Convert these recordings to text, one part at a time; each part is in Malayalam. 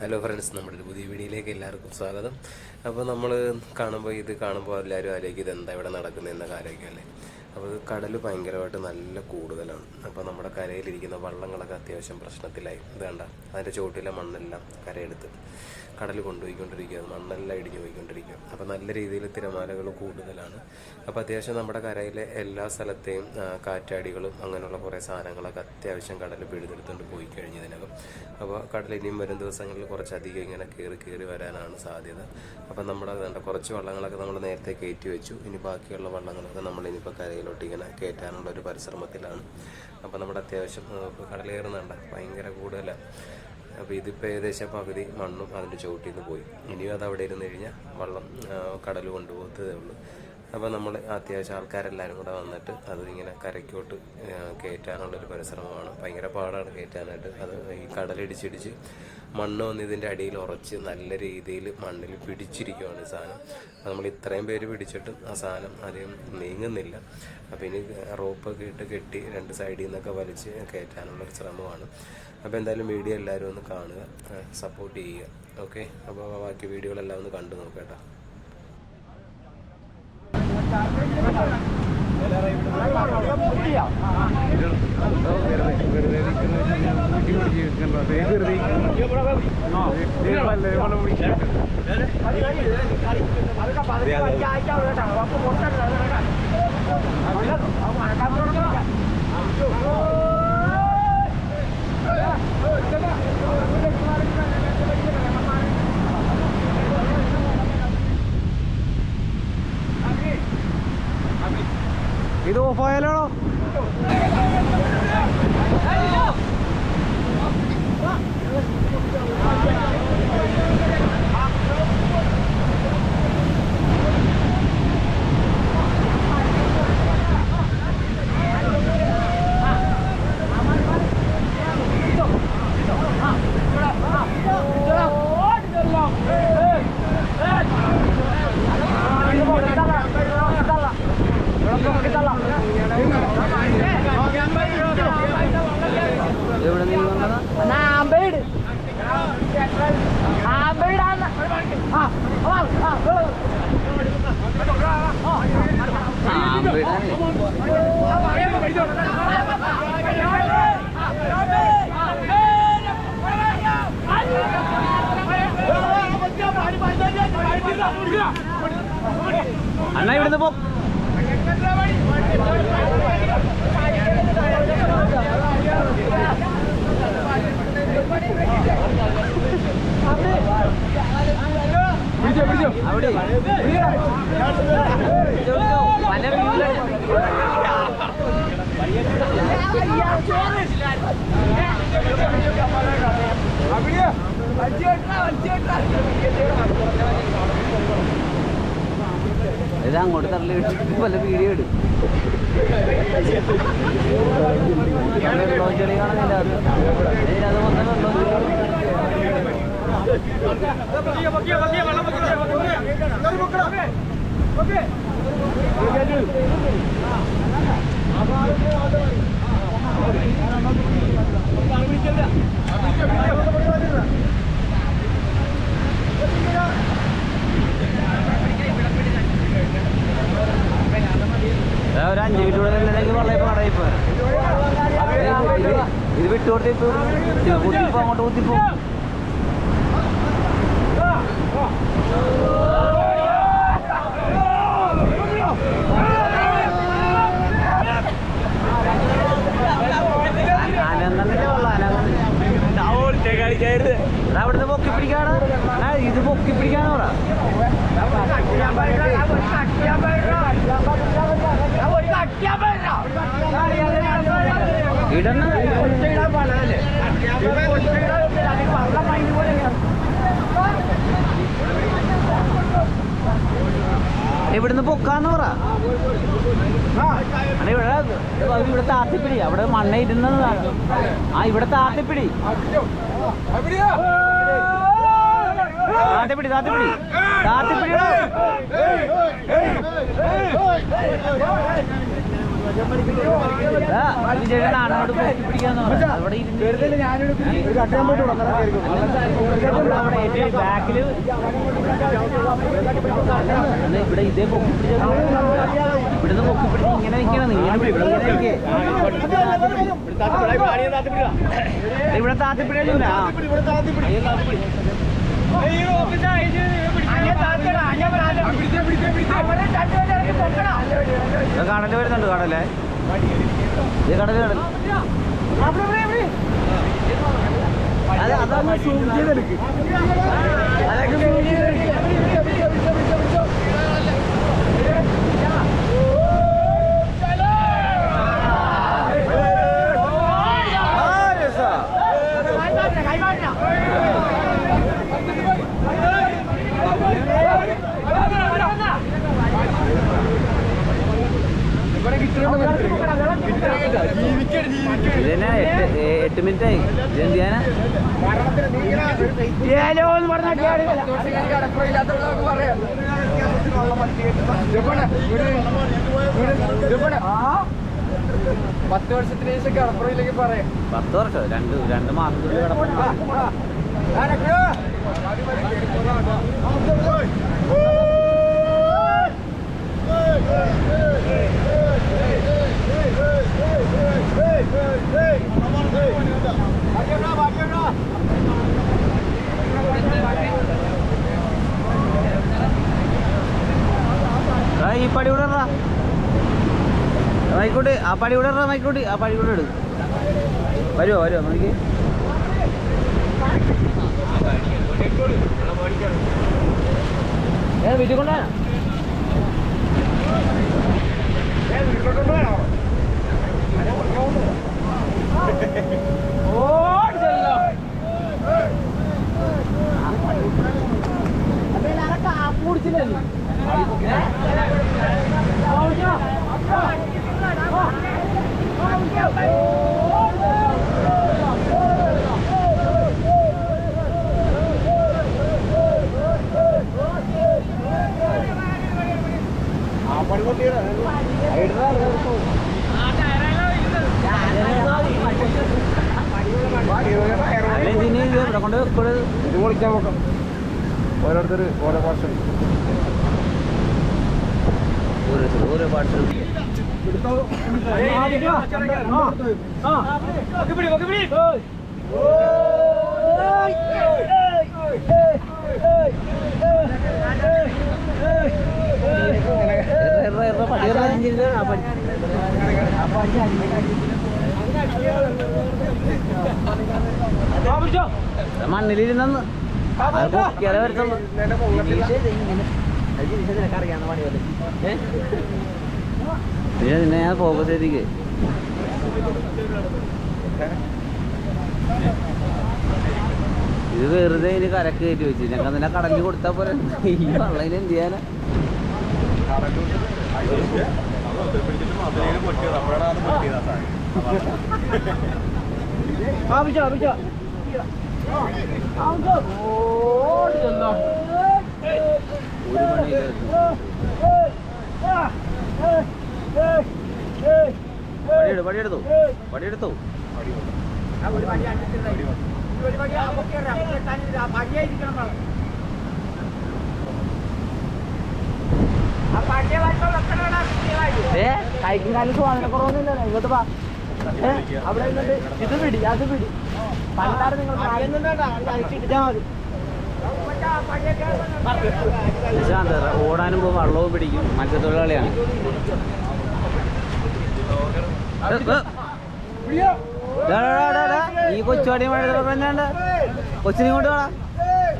ഹലോ ഫ്രണ്ട്സ്, നമ്മുടെ ഒരു പുതിയ വീഡിയോയിലേക്ക് എല്ലാവർക്കും സ്വാഗതം. അപ്പോൾ നമ്മൾ കാണുമ്പോൾ എല്ലാവരും ആലോചിക്കും ഇതെന്താ ഇവിടെ നടക്കുന്നത് എന്ന കാര്യമൊക്കെ അല്ലേ. അപ്പോൾ കടൽ ഭയങ്കരമായിട്ട് നല്ല കൂടുതലാണ്. അപ്പോൾ നമ്മുടെ കരയിലിരിക്കുന്ന വള്ളങ്ങളൊക്കെ അത്യാവശ്യം പ്രശ്നത്തിലായി. ഇത് കണ്ട അതിൻ്റെ ചുവട്ടിലെ മണ്ണെല്ലാം കരയെടുത്ത് കടൽ കൊണ്ടുപോയിക്കൊണ്ടിരിക്കുക, മണ്ണെല്ലാം ഇടിഞ്ഞു പോയിക്കൊണ്ടിരിക്കുക. അപ്പോൾ നല്ല രീതിയിൽ തിരമാലകൾ കൂടുതലാണ്. അപ്പോൾ അത്യാവശ്യം നമ്മുടെ കരയിലെ എല്ലാ സ്ഥലത്തെയും കാറ്റാടികളും അങ്ങനെയുള്ള കുറേ സാധനങ്ങളൊക്കെ അത്യാവശ്യം കടൽ പിഴുതെടുത്തുകൊണ്ട് പോയി കഴിഞ്ഞതിനകം. അപ്പോൾ കടൽ ഇനിയും വരും ദിവസങ്ങളിൽ കുറച്ചധികം ഇങ്ങനെ കയറി വരാനാണ് സാധ്യത. അപ്പം നമ്മുടെ കുറച്ച് വള്ളങ്ങളൊക്കെ നമ്മൾ നേരത്തെ കയറ്റി വെച്ചു. ഇനി ബാക്കിയുള്ള വള്ളങ്ങളൊക്കെ നമ്മളിനിപ്പോൾ കരയിലോട്ട് ഇങ്ങനെ കയറ്റാനുള്ള ഒരു പരിശ്രമത്തിലാണ്. അപ്പോൾ നമ്മുടെ അത്യാവശ്യം കടൽ കയറുന്നുണ്ട് ഭയങ്കര കൂടുതലാണ്. അപ്പോൾ ഇതിപ്പോൾ ഏകദേശം പകുതി മണ്ണും അതിൻ്റെ ചുവട്ടിൽ നിന്ന് പോയി. ഇനിയും അത് അവിടെ ഇരുന്ന് കഴിഞ്ഞാൽ വള്ളം കടൽ കൊണ്ടുപോകത്തതേ ഉള്ളൂ. അപ്പോൾ നമ്മൾ അത്യാവശ്യം ആൾക്കാരെല്ലാവരും കൂടെ വന്നിട്ട് അത് ഇങ്ങനെ കരയ്ക്കോട്ട് കയറ്റാനുള്ളൊരു പരിശ്രമമാണ്. ഭയങ്കര പാടാണ് കയറ്റാനായിട്ട്. അത് ഈ കടലിടിച്ചിടിച്ച് മണ്ണ് വന്ന് ഇതിൻ്റെ അടിയിൽ ഉറച്ച് നല്ല രീതിയിൽ മണ്ണിൽ പിടിച്ചിരിക്കുകയാണ് ഈ സാധനം. അപ്പോൾ നമ്മൾ ഇത്രയും പേര് പിടിച്ചിട്ടും ആ സാധനം അധികം നീങ്ങുന്നില്ല. അപ്പോൾ ഇനി റോപ്പൊക്കെ ഇട്ട് കെട്ടി രണ്ട് സൈഡിൽ നിന്നൊക്കെ വലിച്ച് കയറ്റാനുള്ളൊരു ശ്രമമാണ്. അപ്പോൾ എന്തായാലും വീഡിയോ എല്ലാവരും ഒന്ന് കാണുക, സപ്പോർട്ട് ചെയ്യുക. ഓക്കെ, അപ്പോൾ ബാക്കി വീഡിയോകളെല്ലാം ഒന്ന് കണ്ടു നോക്കട്ടോ. ഇത് ഓഫായാലാണോ? എവിടെ നിന്ന് അണ്ണ ഇവിടുന്ന് പോ. ഇത് അങ്ങോട്ട് തള്ളി വല്ല വീഡിയോ ഇടും. ചെളി കാണുന്നില്ല, അത് മൊത്തം ഒരു 5 മിനിറ്റ് കൂടെ നിന്നില്ലെങ്കിൽ വളരെ പാടായിപ്പോ. ഇത് വിട്ടുകൊടുത്ത് കുത്തിപ്പോ അങ്ങോട്ട് കുത്തിപ്പോ. അവിടുന്ന് പൊക്കി പിടിക്കാണ്, ഇത് പൊക്കി പിടിക്കാനോ ഇടന്ന് ഇവിടുന്ന് പൊക്കാന്ന് പറ. ഇവിടെ താത്തിപ്പിടി, അവിടെ മണ്ണ ഇരുന്നതാണ്. ഇവിടെ താത്തിപ്പിടി, താത്തിപ്പിടി, താത്തിപ്പിടി, താത്തിപ്പിടി. നാടോട് പോയി പിടിക്കാന്ന് പറയാം. അവിടെ ബാക്കില് ഇവിടെ ഇതേ പൊക്കി പിടിച്ച ഇവിടുന്ന് പൊക്കി പിടിച്ച് ഇങ്ങനെ നിൽക്കണം. ഇവിടെ താത്തിപ്പിടിച്ചില്ല. കടല് വരുന്നുണ്ട്. കടലേ ഇത് കടല് കടൽ അതൊന്ന് സൂം ചെയ്തെടുക്ക്. അതൊക്കെ സൂം ചെയ്തെടുക്ക്. ഇതന്നെ 8 മിനിറ്റായി. ഇതെന്ത് ചെയ്യാനാ? പത്ത് വർഷത്തിന് ശേഷം കടപ്പുറയിലേക്ക് പറയാം. 10 വർഷം 2 മാസത്തിൽ കിടപ്പുറ. ഈ പടി കൂടെ മൈക്കോട്ടെ. ആ പടി കൂടെ മൈക്കോട്ടെ. ആ പടി കൂടെ എടുക്കും. വരുമോ നോക്കി. വീട്ടിൽ കൊണ്ടാ ഇത് പൊളിക്കാൻ നോക്കാം. ഓരോരുത്തർ ഓരോ പാർസൽ ഓരോ പാർസൽ മണ്ണിലിരുന്നു വരത്തുള്ളൂ. പിന്നെ ഞാൻ ഫോക്കസ് ചെയ്തിരിക്കേ. ഇത് വെറുതെ ഇനി കരക്ക് കയറ്റി വെച്ച് ഞങ്ങൾ അതിനെ കടലിൽ കൊടുത്താൽ പോലെ ഈ വള്ളയിൽ എന്ത് ചെയ്യാനാ? പടിയെടുത്തു. കൈക്കും കാലും സ്വാതന്ത്ര്യക്കുറവൊന്നുമില്ല. ഇങ്ങോട്ട് വാ. അവിടെ ഇത് പിടി അത് പിടി. പണ്ടാറ് നിങ്ങൾ ഓടാനും പോകും വള്ളവും പിടിക്കും. മത്സ്യത്തൊഴിലാളിയാണ്. ഈ കൊച്ചുവാടി മഴ തന്നെയുണ്ട്. കൊച്ചിനെ കൊണ്ട് വേടാ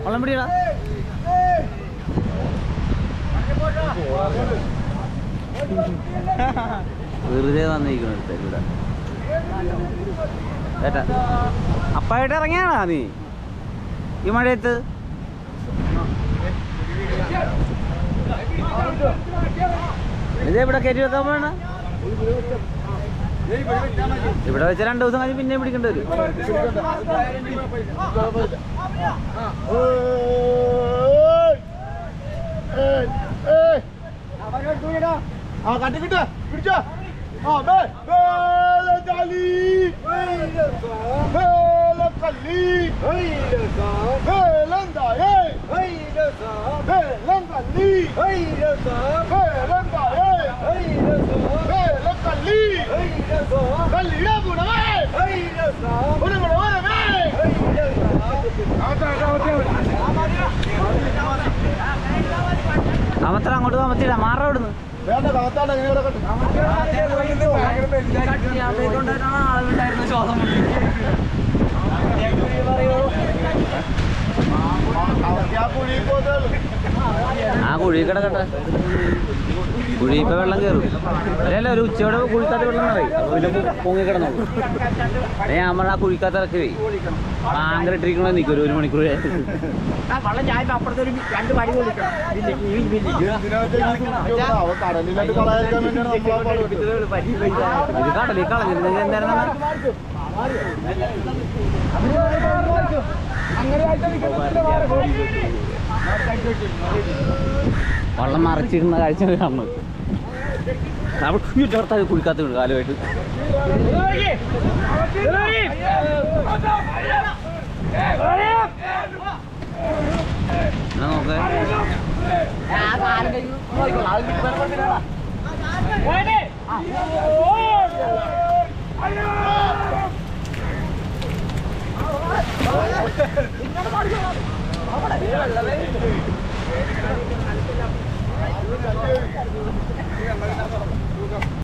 വള്ളം പിടിയടാ. വെറുതെ വന്നിരിക്കണം ഇവിടെ. ഏട്ടാ അപ്പായിട്ട് ഇറങ്ങിയാണാ നീ ഈ മഴയത്ത്? ഇതെവിടെ കയറ്റി വെക്കാൻ പോണ? ഇവിടെ വെച്ച 2 ദിവസം കഴിഞ്ഞ് പിന്നെ പിടിക്കേണ്ടി വരും. അമത്ര അങ്ങോട്ട് താമസിച്ചില്ല മാറ അവിടുന്ന് ആ കുഴി കിടക്കട്ടെ കുഴി ഇപ്പൊ വെള്ളം കയറും അല്ല ഒരു ഉച്ചയോടെ കുഴിക്കാത്ത വെള്ളം നിറയും അപ്പൊ പിന്നെ പൊങ്ങി കിടന്നോളൂ നമ്മൾ ആ കുഴിക്കാത്ത ഇറക്കി പോയി ഭയങ്കര ഇട്ടിരിക്കണോ നിൽക്കും ഒരു മണിക്കൂർ ഇത് കടലിൽ കളഞ്ഞിരുന്നെങ്കിൽ എന്തായിരുന്നു വെള്ളം മറിച്ചിരുന്ന കാഴ്ച കാണുന്നത് അവിടെ കുളിക്കാത്ത കാലമായിട്ട് നോക്കേ